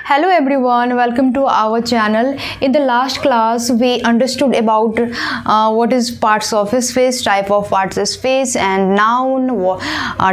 Hello everyone, welcome to our channel. In the last class we understood about what is parts of space, type of parts of space and noun,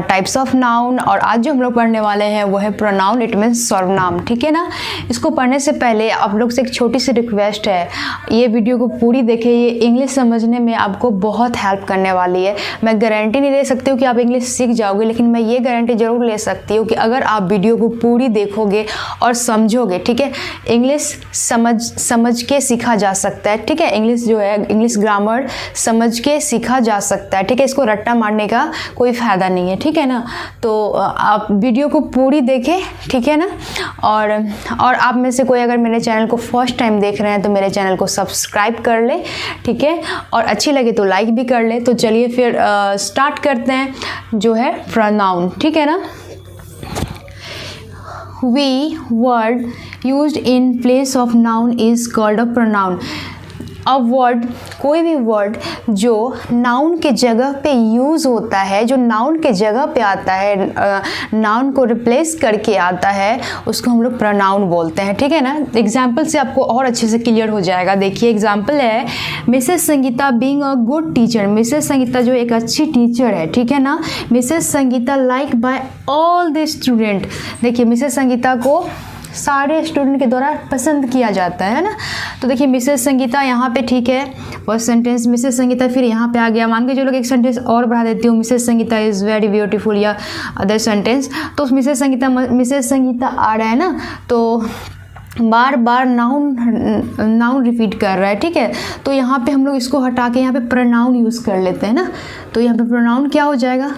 types of noun. और आज जो हम लोग पढ़ने वाले हैं वो है pronoun, it means सर्वनाम. ठीक है ना. इसको पढ़ने से पहले आप लोग से एक छोटी सी रिक्वेस्ट है, ये वीडियो को पूरी देखें. ये इंग्लिश समझने में आपको बहुत हेल्प करने वाली है. मैं गारंटी नहीं दे सकती हूँ कि आप इंग्लिश सीख जाओगे, लेकिन मैं ये गारंटी ज़रूर ले सकती हूँ कि अगर आप वीडियो को पूरी देखोगे और समझोगे, ठीक है. इंग्लिश समझ के सीखा जा सकता है. ठीक है. इंग्लिश जो है, इंग्लिश ग्रामर समझ के सीखा जा सकता है. ठीक है. इसको रट्टा मारने का कोई फ़ायदा नहीं है. ठीक है ना. तो आप वीडियो को पूरी देखें. ठीक है ना. और आप में से कोई अगर मेरे चैनल को फर्स्ट टाइम देख रहे हैं तो मेरे चैनल को सब्सक्राइब कर ले. ठीक है. और अच्छी लगे तो लाइक भी कर ले. तो चलिए फिर स्टार्ट करते हैं जो है प्रोनाउन. ठीक है ना. We word used in place of noun is called a pronoun. अब वर्ड, कोई भी वर्ड जो नाउन के जगह पे यूज़ होता है, जो नाउन के जगह पे आता है, नाउन को रिप्लेस करके आता है, उसको हम लोग प्रोनाउन बोलते हैं. ठीक है ना. एग्जाम्पल से आपको और अच्छे से क्लियर हो जाएगा. देखिए एग्जाम्पल है, Mrs Sangeeta being a good teacher. Mrs Sangeeta जो एक अच्छी टीचर है. ठीक है ना. Mrs Sangeeta like by all the student. देखिए मिसेस संगीता को सारे स्टूडेंट के द्वारा पसंद किया जाता है ना. तो देखिए मिसेस संगीता यहाँ पे, ठीक है, फर्स्ट सेंटेंस मिसेस संगीता, फिर यहाँ पे आ गया. मान के जो लोग एक सेंटेंस और बढ़ा देती हूँ, Mrs Sangeeta is very beautiful या अदर सेंटेंस. तो मिसेस संगीता आ रहा है ना, तो बार बार नाउन रिपीट कर रहा है. ठीक है. तो यहाँ पे हम लोग इसको हटा के यहाँ पे प्रोनाउन यूज़ कर लेते हैं ना. तो यहाँ पे प्रोनाउन क्या हो जाएगा?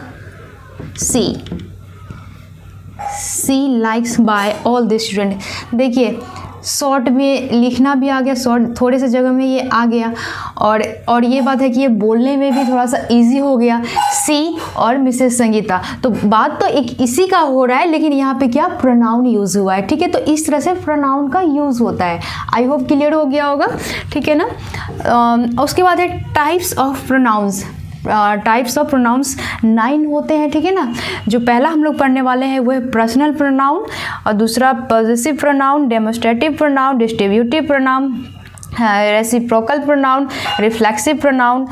She likes by all the student. देखिए शॉर्ट में लिखना भी आ गया, शॉर्ट थोड़े से जगह में ये आ गया. और ये बात है कि ये बोलने में भी थोड़ा सा इजी हो गया, सी और मिसेस संगीता. तो बात तो एक इसी का हो रहा है, लेकिन यहाँ पे क्या प्रोनाउन यूज़ हुआ है. ठीक है. तो इस तरह से प्रोनाउन का यूज़ होता है. आई होप क्लियर हो गया होगा. ठीक है ना. उसके बाद है types of pronouns. Types of pronouns 9 होते हैं. ठीक है ना. जो पहला हम लोग पढ़ने वाले हैं वो है पर्सनल प्रोनाउन, और दूसरा possessive pronoun, demonstrative pronoun, distributive pronoun, reciprocal pronoun, reflexive pronoun,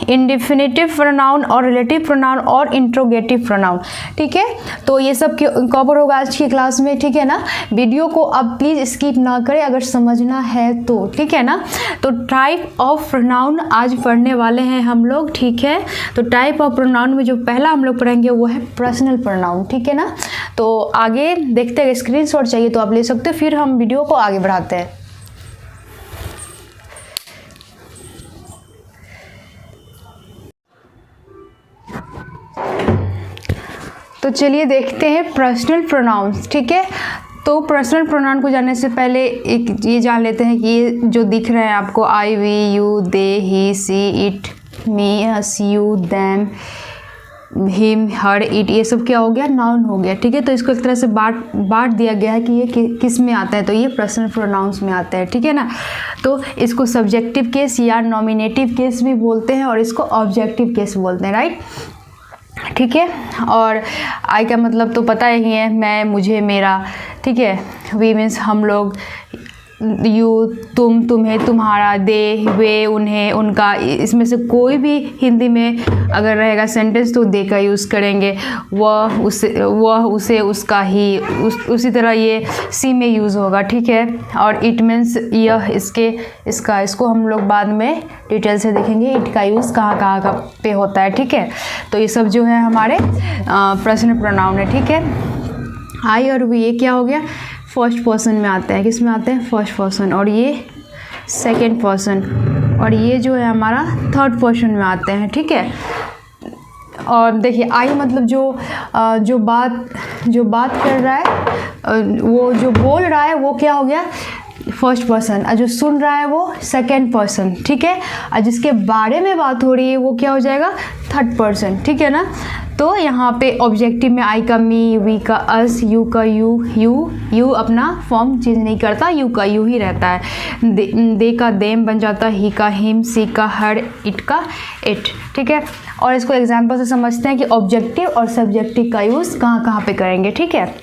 indefinitive pronoun और रिलेटिव प्रोनाउन और इंट्रोगेटिव प्रोनाउन. ठीक है. तो ये सब कवर होगा आज की क्लास में. ठीक है ना. वीडियो को अब प्लीज़ स्किप ना करें अगर समझना है तो. ठीक है ना. तो टाइप ऑफ प्रोनाउन आज पढ़ने वाले हैं हम लोग. ठीक है. तो टाइप ऑफ प्रोनाउन में जो पहला हम लोग पढ़ेंगे वो है पर्सनल प्रोनाउन. ठीक है ना. तो आगे देखते हैं, स्क्रीनशॉट चाहिए तो आप ले सकते हो, फिर हम वीडियो को आगे बढ़ाते हैं. तो चलिए देखते हैं पर्सनल प्रोनाउंस. ठीक है. तो पर्सनल प्रोनाउन को जानने से पहले एक ये जान लेते हैं कि ये जो दिख रहे हैं आपको, I, we, you, they, he, she, it, me, us, you, them, him, her, it, ये सब क्या हो गया? नाउन हो गया. ठीक है. तो इसको एक तरह से बांट दिया गया है कि ये किस में आता है. तो ये पर्सनल प्रोनाउंस में आता है. ठीक है ना. तो इसको सब्जेक्टिव केस या नॉमिनेटिव केस भी बोलते हैं, और इसको ऑब्जेक्टिव केस बोलते हैं. राइट. ठीक है. और आई का मतलब तो पता ही है, मैं, मुझे, मेरा. ठीक है. वी मीन्स हम लोग, यू तुम, तुम्हें, तुम्हारा, दे, वे, उन्हें, उनका. इसमें से कोई भी हिंदी में अगर रहेगा सेंटेंस तो दे का यूज़ करेंगे. वह, उसे, उसका, ही. उसी तरह ये सी में यूज़ होगा. ठीक है. और इट मीन्स यह, इसको हम लोग बाद में डिटेल से देखेंगे इट का यूज़ कहाँ पे होता है. ठीक है. तो ये सब जो है हमारे पर्सनल प्रोनाउन है. ठीक है. आई और वी, ये क्या हो गया? फर्स्ट पर्सन में आते हैं. किस में आते हैं? First person. और ये सेकंड पर्सन, और ये जो है हमारा थर्ड पर्सन में आते हैं. ठीक है. और देखिए आई मतलब जो बात कर रहा है, वो जो बोल रहा है वो क्या हो गया? First person. और जो सुन रहा है वो सेकंड पर्सन. ठीक है. और जिसके बारे में बात हो रही है वो क्या हो जाएगा? Third person. ठीक है ना. तो यहाँ पे ऑब्जेक्टिव में आई का मी, वी का अस, यू का यू अपना फॉर्म चेंज नहीं करता, यू का यू ही रहता है। दे का देम बन जाता है, ही का हिम, सी का हर, इट का इट। ठीक है, और इसको एग्जाम्पल से समझते हैं कि ऑब्जेक्टिव और सब्जेक्टिव का यूज़ कहाँ कहाँ पे करेंगे। ठीक है,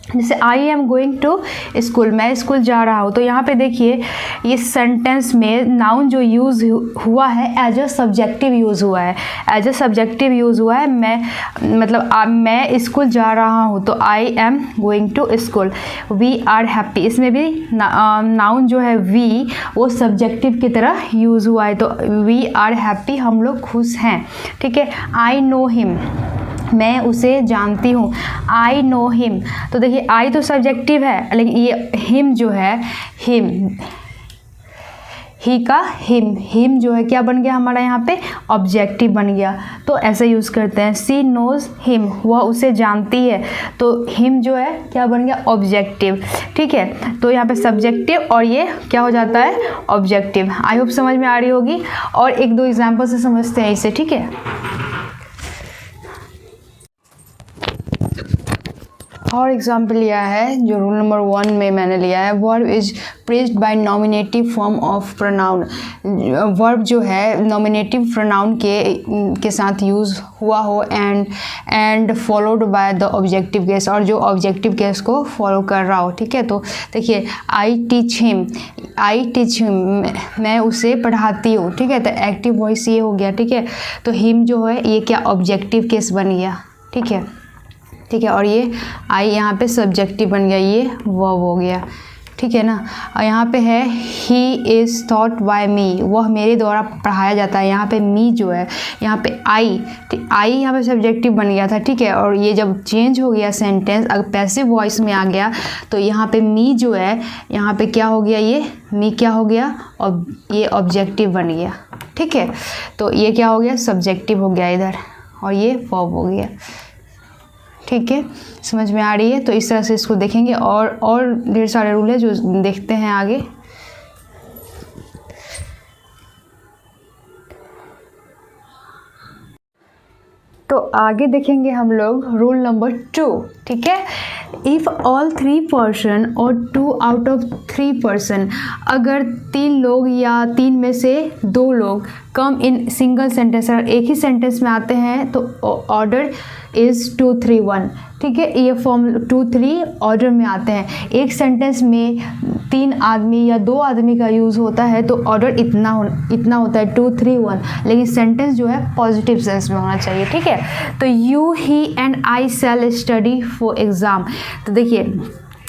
जैसे I am going to school, मैं स्कूल जा रहा हूँ, तो यहाँ पे देखिए ये सेंटेंस में नाउन जो यूज़ हुआ है एज अ सब्जेक्टिव यूज़ हुआ है, एज अ सब्जेक्टिव यूज़ हुआ है। मैं स्कूल जा रहा हूँ, तो I am going to school. We are happy, इसमें भी नाउन जो है वी वो सब्जेक्टिव की तरह यूज़ हुआ है, तो वी आर हैप्पी, हम लोग खुश हैं। ठीक है, आई नो हिम, मैं उसे जानती हूँ, आई नो हिम। तो देखिए आई तो सब्जेक्टिव है, लेकिन ये हिम जो है, हिम, ही का हिम जो है क्या बन गया हमारा यहाँ पे, ऑब्जेक्टिव बन गया। तो ऐसे यूज़ करते हैं। सी नोज हिम, वह उसे जानती है, तो हिम जो है क्या बन गया, ऑब्जेक्टिव। ठीक है, तो यहाँ पे सब्जेक्टिव और ये क्या हो जाता है, ऑब्जेक्टिव। आई होप समझ में आ रही होगी, और एक दो एग्जाम्पल से समझते हैं इसे। ठीक है, और एग्जाम्पल लिया है जो रूल नंबर 1 में मैंने लिया है, verb is praised by nominative form of pronoun. Verb जो है नॉमिनेटिव प्रोनाउन के साथ यूज़ हुआ हो and followed by the objective case, और जो ऑब्जेक्टिव केस को फॉलो कर रहा हो। ठीक है, तो देखिए आई टीच हिम, मैं उसे पढ़ाती हूँ। ठीक है, तो एक्टिव वॉइस ये हो गया। ठीक है, तो हिम जो है ये क्या, ऑब्जेक्टिव केस बन गया। ठीक है, और ये आई यहाँ पे सब्जेक्टिव बन गया, ये वर्ब हो गया। ठीक है ना, और यहाँ पे है ही इज़ टॉट बाय मी, वह मेरे द्वारा पढ़ाया जाता है। यहाँ पे मी जो है, यहाँ पे आई यहाँ पे सब्जेक्टिव बन गया था। ठीक है, और ये जब चेंज हो गया सेंटेंस, अगर पैसिव वॉइस में आ गया, तो यहाँ पे मी जो है, यहाँ पे क्या हो गया, ये मी क्या हो गया, और ये ऑब्जेक्टिव बन गया। ठीक है, तो ये क्या हो गया, सब्जेक्टिव हो गया इधर, और ये वर्ब हो गया। ठीक है, समझ में आ रही है। तो इस तरह से इसको देखेंगे, और ढेर सारे रूल है जो देखते हैं आगे। तो आगे देखेंगे हम लोग रूल नंबर 2। ठीक है, इफ़ ऑल 3 पर्सन और 2 आउट ऑफ 3 पर्सन, अगर 3 लोग या 3 में से 2 लोग कम इन सिंगल सेंटेंस, अगर एक ही सेंटेंस में आते हैं, तो ऑर्डर इज़ 2 3 1। ठीक है, ये फॉर्म 2 3 ऑर्डर में आते हैं। एक सेंटेंस में 3 आदमी या 2 आदमी का यूज़ होता है, तो ऑर्डर इतना होता है 2 3 1, लेकिन सेंटेंस जो है पॉजिटिव सेंस में होना चाहिए। ठीक है, तो you he and I shell study for exam. तो देखिए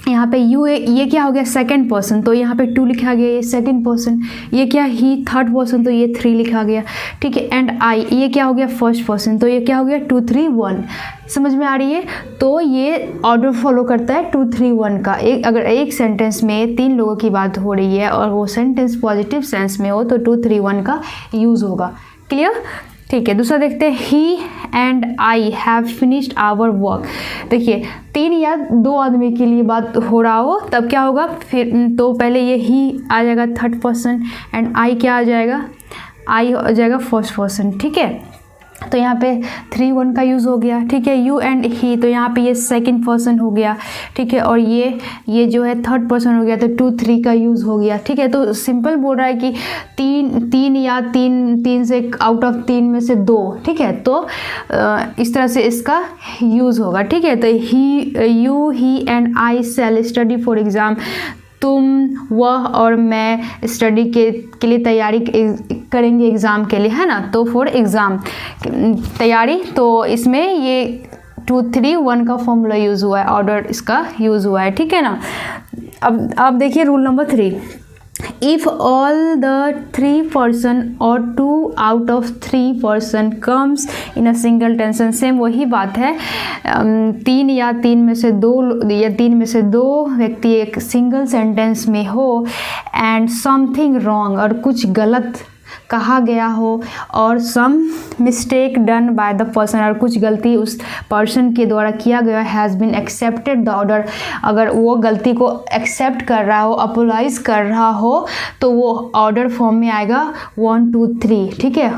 यहाँ पे यू ये क्या हो गया, सेकंड पर्सन, तो यहाँ पे 2 लिखा गया, ये सेकंड पर्सन। ये क्या, ही थर्ड पर्सन, तो ये 3 लिखा गया। ठीक है, एंड आई ये क्या हो गया, फर्स्ट पर्सन, तो ये क्या हो गया, 2 3 1। समझ में आ रही है। तो ये ऑर्डर फॉलो करता है 2 3 1 का। अगर एक सेंटेंस में 3 लोगों की बात हो रही है और वो सेंटेंस पॉजिटिव सेंस में हो, तो 2 3 1 का यूज़ होगा। क्लियर। ठीक है, दूसरा देखते हैं, he and I have finished our work. देखिए 3 या 2 आदमी के लिए बात हो रहा हो, तब क्या होगा, फिर तो पहले ये ही आ जाएगा थर्ड पर्सन, एंड आई क्या आ जाएगा, आई हो जाएगा फर्स्ट पर्सन। ठीक है, तो यहाँ पे 3 1 का यूज़ हो गया। ठीक है, यू एंड ही, तो यहाँ पे ये सेकंड पर्सन हो गया। ठीक है, और ये जो है थर्ड पर्सन हो गया, तो 2 3 का यूज़ हो गया। ठीक है, तो सिंपल बोल रहा है कि 3 या 3 से आउट ऑफ 3 में से 2। ठीक है, तो इस तरह से इसका यूज़ होगा। ठीक है, तो you he and I shell study for exam, तुम, वह और मैं स्टडी के लिए तैयारी करेंगे एग्ज़ाम के लिए, है ना। तो फॉर एग्ज़ाम तैयारी, तो इसमें ये 2 3 1 का फॉर्मूला यूज़ हुआ है, ऑर्डर इसका यूज़ हुआ है। ठीक है ना। अब देखिए rule number 3, if all the 3 person और 2 out of 3 person comes in a single tension. Same वही बात है, 3 या 3 में से 2 व्यक्ति एक सिंगल सेंटेंस में हो, एंड समथिंग रॉन्ग, और कुछ गलत कहा गया हो, और some mistake done by the person, और कुछ गलती उस पर्सन के द्वारा किया गया, has been accepted the order, अगर वो गलती को एक्सेप्ट कर रहा हो, अपोलाइज कर रहा हो, तो वो ऑर्डर फॉर्म में आएगा 1 2 3। ठीक है,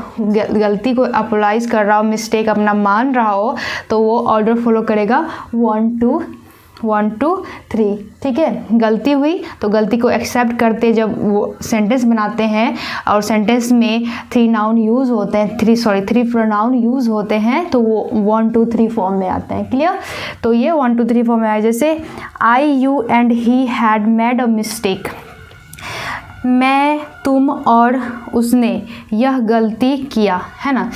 गलती को अपोलाइज कर रहा हो, मिस्टेक अपना मान रहा हो, तो वो ऑर्डर फॉलो करेगा 1 2 3। ठीक है, गलती हुई तो गलती को एक्सेप्ट करते जब वो सेंटेंस बनाते हैं, और सेंटेंस में 3 नाउन यूज़ होते हैं, 3 प्रोनाउन यूज़ होते हैं, तो वो 1 2 3 फॉर्म में आते हैं। क्लियर? तो ये 1 2 3 फॉर्म में आया। जैसे I, you and he had made a mistake, मैं, तुम और उसने यह गलती किया, है ना।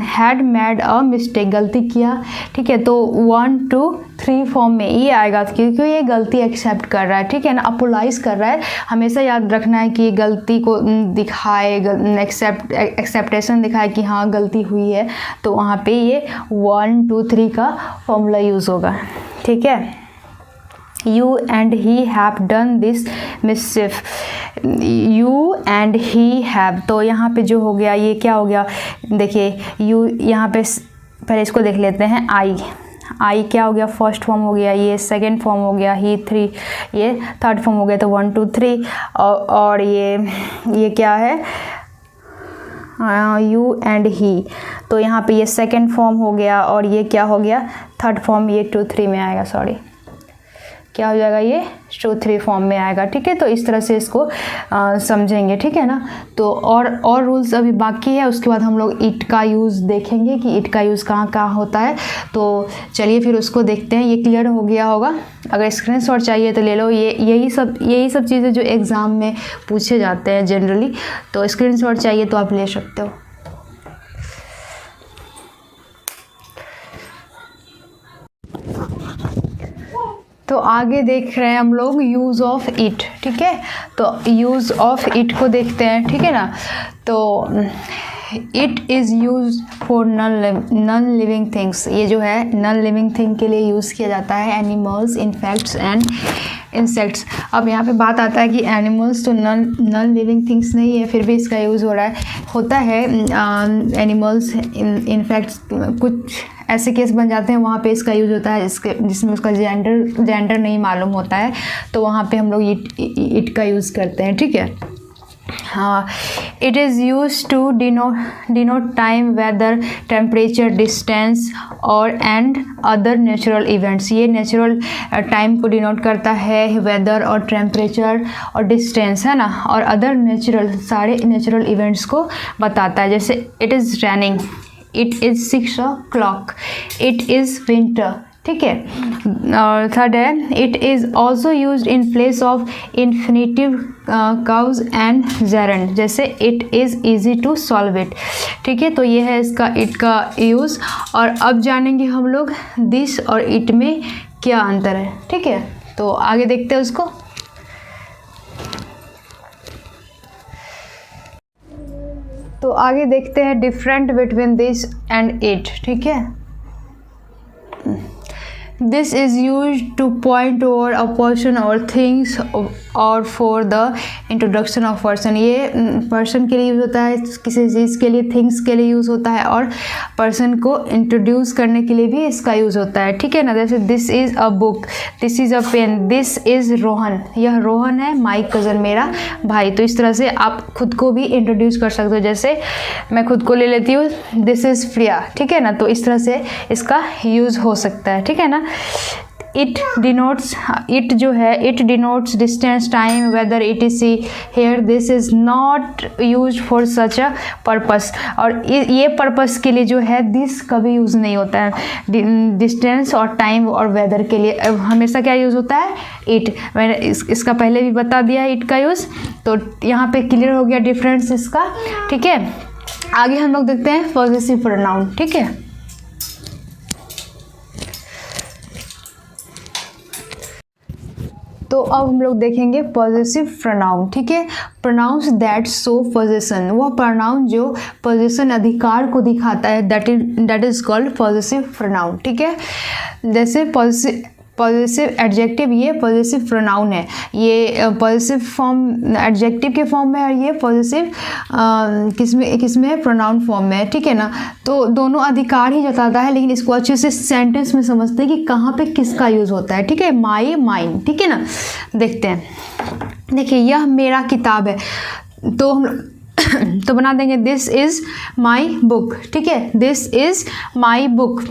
हैड मेड अ मिस्टेक, गलती किया। ठीक है, तो 1 2 3 फॉर्म में ये आएगा, क्योंकि ये गलती एक्सेप्ट कर रहा है। ठीक है ना, अपोलाइज कर रहा है। हमेशा याद रखना है कि गलती को दिखाए, एक्सेप्टेशन दिखाए कि हाँ गलती हुई है, तो वहाँ पे ये 1 2 3 का फॉर्मूला यूज़ होगा। ठीक है, You and he have done this mischief, you and he have, तो यहाँ पे जो हो गया ये क्या हो गया, देखिए you यहाँ पे पहले इसको देख लेते हैं। आई क्या हो गया, फर्स्ट फॉर्म हो गया, ये सेकंड फॉर्म हो गया, ही 3, ये थर्ड फॉर्म हो गया, तो 1 2 3, और ये क्या है, यू एंड ही, तो यहाँ पे ये सेकंड फॉर्म हो गया, और ये क्या हो गया, थर्ड फॉर्म, ये 2 3 में आएगा, सॉरी क्या हो जाएगा, ये 2 3 फॉर्म में आएगा। ठीक है, तो इस तरह से इसको समझेंगे। ठीक है ना, तो और रूल्स अभी बाकी है, उसके बाद हम लोग इट का यूज़ देखेंगे कि इट का यूज़ कहाँ कहाँ होता है। तो चलिए फिर उसको देखते हैं। ये क्लियर हो गया होगा, अगर स्क्रीनशॉट चाहिए तो ले लो। यही सब चीज़ें जो एग्ज़ाम में पूछे जाते हैं जनरली, तो स्क्रीनशॉट चाहिए तो आप ले सकते हो। तो आगे देख रहे हैं हम लोग यूज़ ऑफ इट। ठीक है, तो यूज़ ऑफ इट को देखते हैं। ठीक है ना, तो it is use for non living things, ये जो है नॉन लिविंग थिंग के लिए यूज़ किया जाता है, एनिमल्स, इनफेक्ट्स एंड इंसेक्ट्स। अब यहाँ पे बात आता है कि एनिमल्स तो नॉन लिविंग थिंग्स नहीं है, फिर भी इसका यूज़ होता है। एनिमल्स, इनफेक्ट्स, कुछ ऐसे केस बन जाते हैं वहाँ पे इसका यूज़ होता है जिसमें उसका जेंडर नहीं मालूम होता है, तो वहाँ पे हम लोग इट का यूज़ करते हैं। ठीक है, हाँ, it is use to denote time, weather, temperature, distance और एंड अदर नेचुरल इवेंट्स। ये नेचुरल टाइम को डिनोट करता है, वेदर और टेम्परेचर और डिस्टेंस, है ना, और अदर सारे नेचुरल इवेंट्स को बताता है। जैसे it is raining, it is 6 o'clock, it is winter. ठीक है, और थर्ड है it is also use in place of infinitive clause and gerund, जैसे it is easy to solve it. ठीक है, तो ये है इसका इट का यूज़। और अब जानेंगे हम लोग दिस और इट में क्या अंतर है। ठीक है, तो आगे देखते हैं उसको। तो आगे देखते हैं different between this and it. ठीक है, this is use to point over a person और थिंग्स और for the introduction of person. ये पर्सन के लिए यूज़ होता है, किसी चीज़ के लिए, थिंग्स के लिए यूज़ होता है, और पर्सन को इंट्रोड्यूस करने के लिए भी इसका यूज़ होता है। ठीक है ना, जैसे this is a book, this is a pen, this is Rohan, यह रोहन है, माई कज़न, मेरा भाई। तो इस तरह से आप खुद को भी इंट्रोड्यूस कर सकते हो। जैसे मैं खुद को ले लेती हूँ, दिस इज़ प्रिया। ठीक है ना, तो इस तरह से इसका यूज़ हो सकता है। ठीक है ना, इट डिनोट्स, इट जो है it denotes distance, time, weather, it is see, here, this is not use for such a purpose. और ये पर्पस के लिए जो है दिस कभी यूज़ नहीं होता है। डिस्टेंस और टाइम और वेदर के लिए हमेशा क्या यूज़ होता है, इट। मैंने इसका पहले भी बता दिया है इट का यूज़, तो यहाँ पे क्लियर हो गया डिफरेंस इसका। ठीक है, आगे हम लोग देखते हैं पॉजेसिव प्रोनाउन। ठीक है, तो अब हम लोग देखेंगे पॉजेसिव प्रोनाउन। ठीक है, प्रोनाउंस दैट शो पोजेशन, वह प्रोनाउन जो पोजेशन, अधिकार को दिखाता है, that is called possessive pronoun. ठीक है, जैसे पॉजेसिव एडजेक्टिव, ये पॉजेसिव प्रोनाउन है, ये पॉजेसिव फॉर्म एडजेक्टिव के फॉर्म में है, और ये पॉजेसिव किसमें है, प्रोनाउन फॉर्म में है, ठीक है ना। तो दोनों अधिकार ही जताता है, लेकिन इसको अच्छे से सेंटेंस में समझते हैं कि कहाँ पे किसका यूज़ होता है, ठीक है। माई, माइन, ठीक है ना। देखते हैं, देखिए यह मेरा किताब है, तो हम तो बना देंगे दिस इज़ माई बुक, ठीक है, दिस इज़ माई बुक।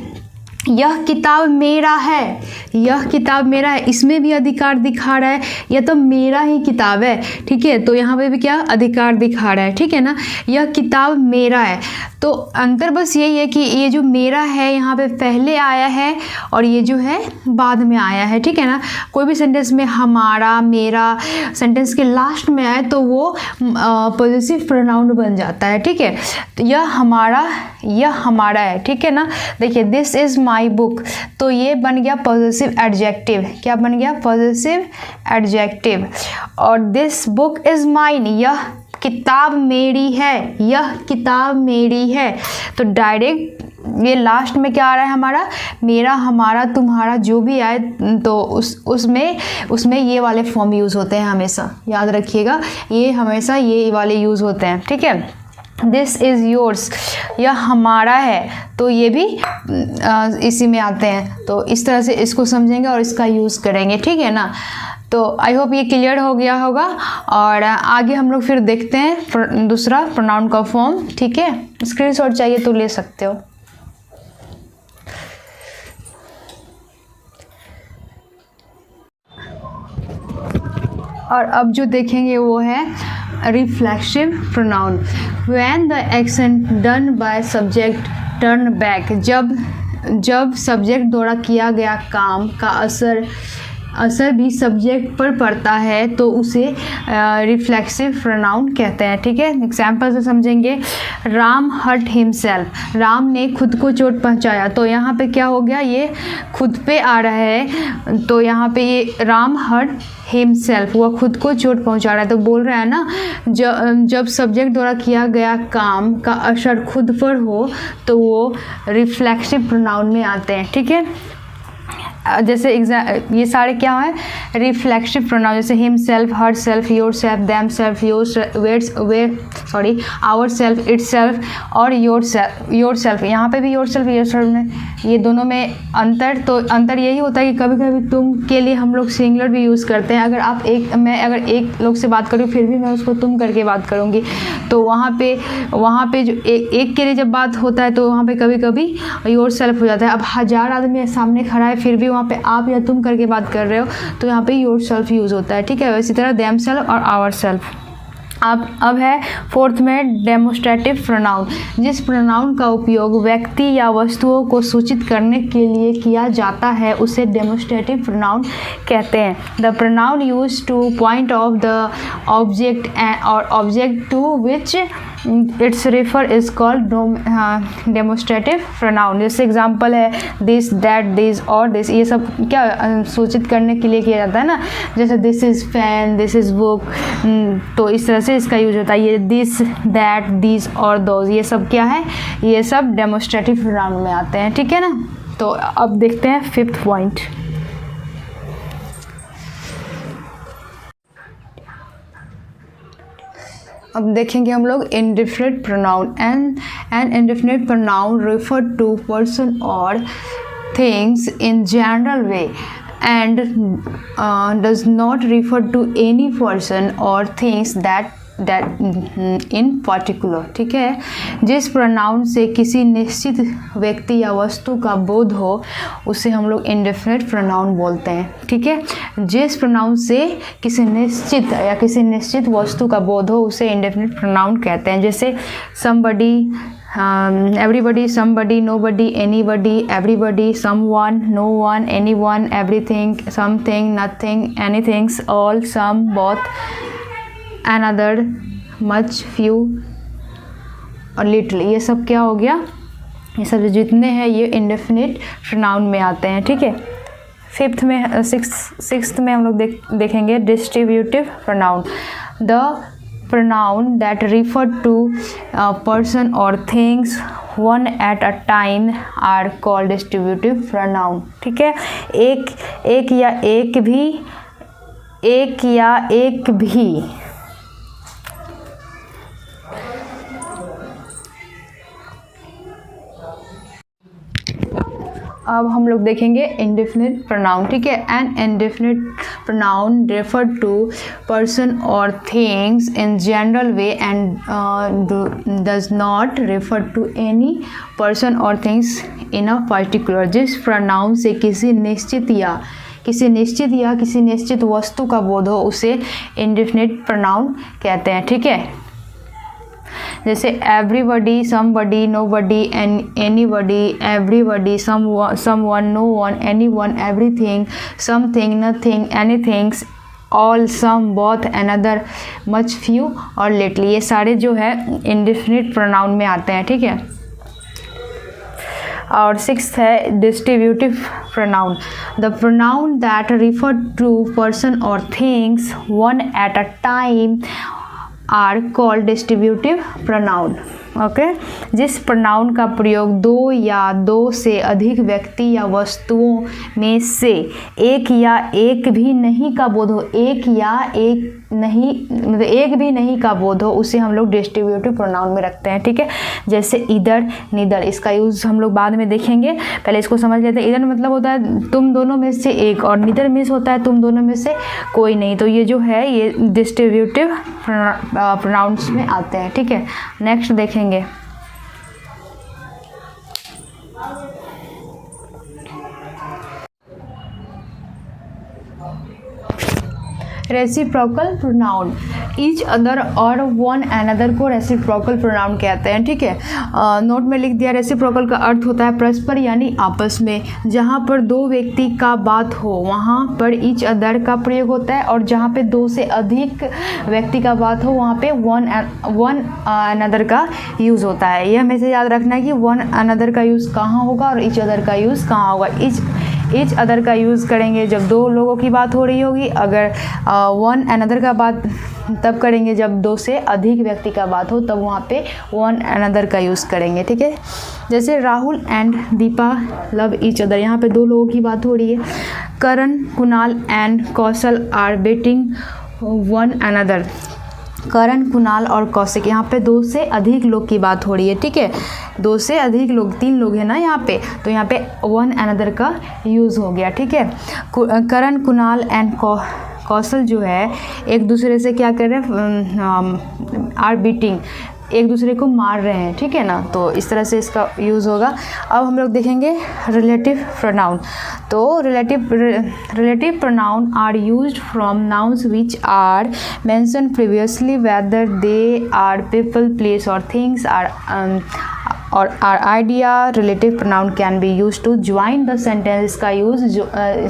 यह किताब मेरा है, यह किताब मेरा है, इसमें भी अधिकार दिखा रहा है, यह तो मेरा ही किताब है, ठीक है। तो यहाँ पे भी क्या अधिकार दिखा रहा है, ठीक है ना। यह किताब मेरा है, तो अंतर बस यही है कि ये जो मेरा है यहाँ पे पहले आया है और ये जो है बाद में आया है, ठीक है ना। कोई भी सेंटेंस में हमारा, मेरा सेंटेंस के लास्ट में आए तो वो पॉजेसिव प्रोनाउन बन जाता है, ठीक है। तो यह हमारा है, ठीक है ना। देखिए दिस इज़ माई बुक, तो ये बन गया पॉजेसिव एडजेक्टिव, क्या बन गया, पॉजेसिव एडजेक्टिव। और दिस बुक इज़ माइन, यह किताब मेरी है, यह किताब मेरी है। तो डायरेक्ट ये लास्ट में क्या आ रहा है हमारा, मेरा, हमारा, तुम्हारा, जो भी आए तो उसमें ये वाले फॉर्म यूज़ होते हैं हमेशा, याद रखिएगा, ये हमेशा ये वाले यूज़ होते हैं, ठीक है। दिस इज़ योर्स, यह हमारा है, तो ये भी इसी में आते हैं। तो इस तरह से इसको समझेंगे और इसका यूज़ करेंगे, ठीक है ना। तो आई होप ये क्लियर हो गया होगा, और आगे हम लोग फिर देखते हैं दूसरा प्रोनाउन का फॉर्म, ठीक है। स्क्रीनशॉट चाहिए तो ले सकते हो। और अब जो देखेंगे वो है reflexive pronoun. When the action done by subject turn back, जब सब्जेक्ट द्वारा किया गया काम का असर भी सब्जेक्ट पर पड़ता है तो उसे रिफ्लेक्सिव प्रोनाउन कहते हैं, ठीक है। एग्जाम्पल से समझेंगे, राम हर्ट हिमसेल्फ, राम ने खुद को चोट पहुंचाया, तो यहाँ पे क्या हो गया, ये खुद पे आ रहा है, तो यहाँ पे ये राम हर्ट हिमसेल्फ, वह खुद को चोट पहुंचा रहा है, तो बोल रहा है ना जब सब्जेक्ट द्वारा किया गया काम का असर खुद पर हो तो वो रिफ्लेक्सिव प्रोनाउन में आते हैं, ठीक है। जैसे ये सारे क्या है, रिफ्लेक्सिव प्रोनाउन, जैसे himself, herself, yourself, themself, ourself, itself और योर सेल्फ। यहाँ पे भी योर सेल्फ में ये दोनों में अंतर यही होता है कि कभी कभी तुम के लिए हम लोग सिंगुलर भी यूज़ करते हैं। मैं अगर एक लोग से बात करूँ फिर भी मैं उसको तुम करके बात करूँगी, तो वहाँ पे जो एक के लिए जब बात होता है तो वहाँ पे कभी कभी योर सेल्फ हो जाता है। अब 1000 आदमी सामने खड़ा है फिर भी वहाँ पे आप या तुम करके बात कर रहे हो तो यहाँ पे योर सेल्फ यूज़ होता है, ठीक है। इसी तरह देम सेल्फ और आवर सेल्फ। अब है फोर्थ में डेमोस्ट्रेटिव प्रोनाउन। जिस प्रोनाउन का उपयोग व्यक्ति या वस्तुओं को सूचित करने के लिए किया जाता है उसे डेमोस्ट्रेटिव प्रोनाउन कहते हैं। The pronoun use to point of the object और object to which its refer is called demonstrative pronoun. जैसे एग्जांपल है दिस, दैट, दिस और दिस, ये सब क्या सूचित करने के लिए किया जाता है ना। जैसे this is fan, this is book, तो इस तरह से इसका यूज होता है। ये दिस, दैट, दिस और दोज, ये सब क्या है, ये सब डेमोस्ट्रेटिव प्रोनाउन में आते हैं, ठीक है ना। तो अब देखते हैं फिफ्थ पॉइंट। अब देखेंगे हम लोग indefinite pronoun. An indefinite pronoun refer to person और things in general way and does not refer to any person or things that in particular, ठीक है। जिस प्रोनाउन से किसी निश्चित व्यक्ति या वस्तु का बोध हो उसे हम लोग इंडेफिनिट प्रोनाउन बोलते हैं, ठीक है। जिस प्रोनाउन से किसी निश्चित वस्तु का बोध हो उसे इंडेफिनिट प्रोनाउन कहते हैं। जैसे somebody, everybody, somebody, nobody, anybody, everybody, someone, no one, anyone, everything, something, nothing, anything, all, some, both, another, much, few और little, ये सब क्या हो गया, ये सब जितने हैं ये इंडेफिनिट प्रोनाउन में आते हैं, ठीक है। सिक्स्थ में हम लोग देखेंगे distributive pronoun. The pronoun that refer to a person or things one at a time are called distributive pronoun. ठीक है, एक या एक भी अब हम लोग देखेंगे इंडेफिनिट प्रोनाउन। ठीक है, an indefinite pronoun refer to person और things in general way and does not refer to any person और थिंग्स इन अ पर्टिकुलर। जिस प्रोनाउन से किसी निश्चित वस्तु का बोध हो उसे इंडेफिनिट प्रोनाउन कहते हैं। ठीक है, जैसे everybody, somebody, nobody, anybody, everybody, someone, no one, anyone, everything, something, nothing, anythings, all, some, both, another, much, few और लिटल, ये सारे जो है इंडेफिनिट प्रोनाउन में आते हैं। ठीक है, और सिक्स्थ है distributive pronoun, the pronoun that refer to person और things one at a time are called distributive pronoun. Okay, जिस प्रोनाउन का प्रयोग दो या दो से अधिक व्यक्ति या वस्तुओं में से एक या एक भी नहीं का बोध हो, एक भी नहीं का बोध हो, उसे हम लोग डिस्ट्रीब्यूटिव प्रोनाउन में रखते हैं। ठीक है, जैसे इधर, निदर, इसका यूज़ हम लोग बाद में देखेंगे, पहले इसको समझ लेते हैं। इधर मतलब होता है तुम दोनों में से एक, और निदर मीन्स होता है तुम दोनों में से कोई नहीं। तो ये जो है ये डिस्ट्रीब्यूटिव प्रोनाउंस में आते हैं। ठीक है, नेक्स्ट देखेंगे रेसिप्रोकल प्रोनाउन, ईच अदर और वन अनदर को रेसिप्रोकल प्रोनाउन कहते हैं। ठीक है, नोट में लिख दिया, रेसिप्रोकल का अर्थ होता है परस्पर यानी आपस में। जहाँ पर दो व्यक्ति का बात हो वहाँ पर ईच अदर का प्रयोग होता है, और जहाँ पे दो से अधिक व्यक्ति का बात हो वहाँ पे वन अनदर का यूज़ होता है। ये हमेशा याद रखना है कि वन अनदर का यूज़ कहाँ होगा और ईच अदर का यूज़ कहाँ होगा। ईच अदर का यूज़ करेंगे जब दो लोगों की बात हो रही होगी, अगर वन अनदर का बात तब करेंगे जब दो से अधिक व्यक्ति का बात हो, तब वहाँ पे वन अनदर का यूज़ करेंगे। ठीक है, जैसे Rahul and Deepa love each other, यहाँ पे दो लोगों की बात हो रही है। Karan, Kunal and Kaushal are dating one another, Karan, Kunal और कौशिक, यहाँ पे दो से अधिक लोग की बात हो रही है। ठीक है, दो से अधिक लोग, तीन लोग हैं ना यहाँ पे, तो यहाँ पे वन अनदर का यूज़ हो गया। ठीक है, करण, कुणाल एंड कौशल जो है एक दूसरे से क्या कर रहे हैं, आर बीटिंग, एक दूसरे को मार रहे हैं। ठीक है ना, तो इस तरह से इसका यूज़ होगा। अब हम लोग देखेंगे रिलेटिव प्रोनाउन। तो relative pronoun are used from nouns which are mention previously whether they are people, place और थिंग्स और are idea. Relative pronoun can be use to join the sentence, का यूज़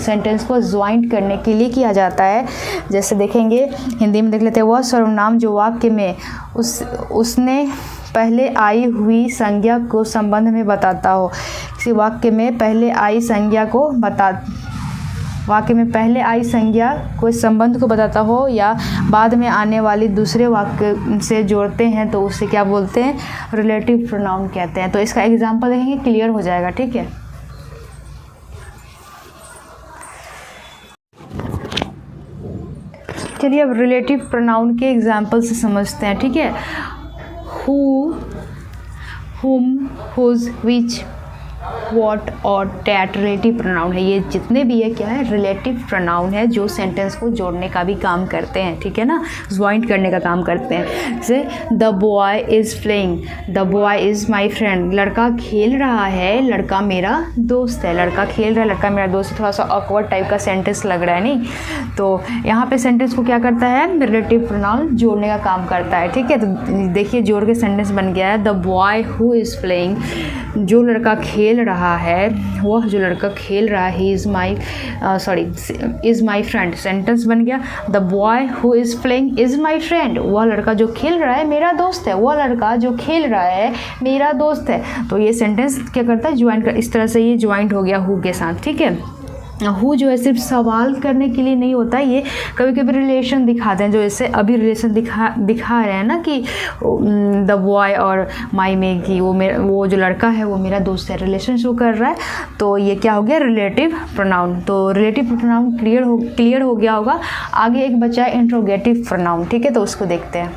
सेंटेंस को joint करने के लिए किया जाता है। जैसे देखेंगे, हिंदी में देख लेते हैं, वह सर्वनाम जो वाक्य में उसने पहले आई हुई संज्ञा को संबंध में बताता हो। किसी वाक्य में पहले आई संज्ञा को संबंध को बताता हो या बाद में आने वाली दूसरे वाक्य से जोड़ते हैं तो उसे क्या बोलते हैं, रिलेटिव प्रोनाउन कहते हैं। तो इसका एग्जांपल देखेंगे, क्लियर हो जाएगा। ठीक है, चलिए अब रिलेटिव प्रोनाउन के एग्जांपल से समझते हैं। ठीक है, हु, हुम, हुज, विच, वॉट और डैट रिलेटिव प्रोनाउन है। ये जितने भी है क्या है, रिलेटिव प्रोनाउन है, जो सेंटेंस को जोड़ने का भी काम करते हैं। ठीक है ना, ज्वाइंट करने का काम करते हैं। जैसे the boy is playing, the boy is my friend, लड़का खेल रहा है, लड़का मेरा दोस्त है। लड़का खेल रहा है, लड़का मेरा दोस्त है, थोड़ा सा ऑकवर्ड टाइप का सेंटेंस लग रहा है नहीं, तो यहाँ पे सेंटेंस को क्या करता है, रिलेटिव प्रोनाउन जोड़ने का काम करता है। ठीक है, तो देखिए जोड़ के सेंटेंस बन गया है, the boy who is playing, जो लड़का खेल रहा है, वह जो लड़का खेल रहा है, इज़ माई फ्रेंड। सेंटेंस बन गया, the boy who is playing is my friend, वह लड़का जो खेल रहा है मेरा दोस्त है, वह लड़का जो खेल रहा है मेरा दोस्त है। तो ये सेंटेंस क्या करता है, ज्वाइंट कर, इस तरह से ये ज्वाइंट हो गया हु के साथ। ठीक है, हु जो है सिर्फ सवाल करने के लिए नहीं होता, ये कभी कभी रिलेशन दिखाते हैं, जो जैसे अभी रिलेशन दिखा रहे हैं ना कि द बॉय और माई में कि वो जो लड़का है वो मेरा दोस्त है, रिलेशन शो कर रहा है, तो ये क्या हो गया, रिलेटिव प्रोनाउन। तो रिलेटिव प्रोनाउन क्लियर हो गया होगा। आगे एक बचा है इंट्रोगेटिव प्रोनाउन, ठीक है, तो उसको देखते हैं।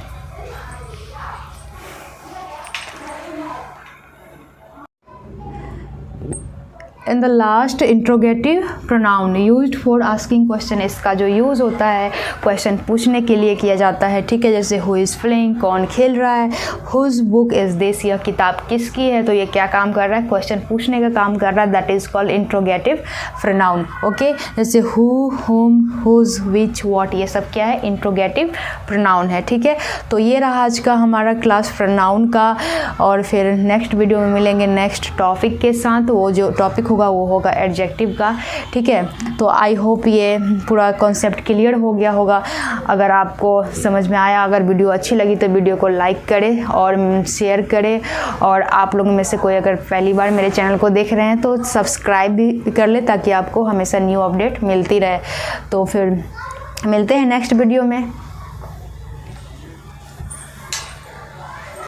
In the last interrogative pronoun used for asking question, इसका जो यूज़ होता है क्वेश्चन पूछने के लिए किया जाता है, ठीक है। जैसे हु इज़ प्लेइंग, कौन खेल रहा है, हुज बुक इज़ दिस, यह किताब किसकी है, तो ये क्या काम कर रहा है, क्वेश्चन पूछने का काम कर रहा है, that is called interrogative pronoun. Okay, जैसे हु, हुम, हुज, विच, व्हाट, ये सब क्या है, इंट्रोगेटिव प्रोनाउन है, ठीक है। तो ये रहा आज का हमारा क्लास प्रोनाउन का, और फिर नेक्स्ट वीडियो में मिलेंगे नेक्स्ट टॉपिक के साथ। वो जो टॉपिक होगा वो होगा एडजेक्टिव का, ठीक है। तो आई होप ये पूरा कॉन्सेप्ट क्लियर हो गया होगा। अगर आपको समझ में आया, अगर वीडियो अच्छी लगी तो वीडियो को लाइक करें और शेयर करें, और आप लोगों में से कोई अगर पहली बार मेरे चैनल को देख रहे हैं तो सब्सक्राइब भी कर ले, ताकि आपको हमेशा न्यू अपडेट मिलती रहे। तो फिर मिलते हैं नेक्स्ट वीडियो में।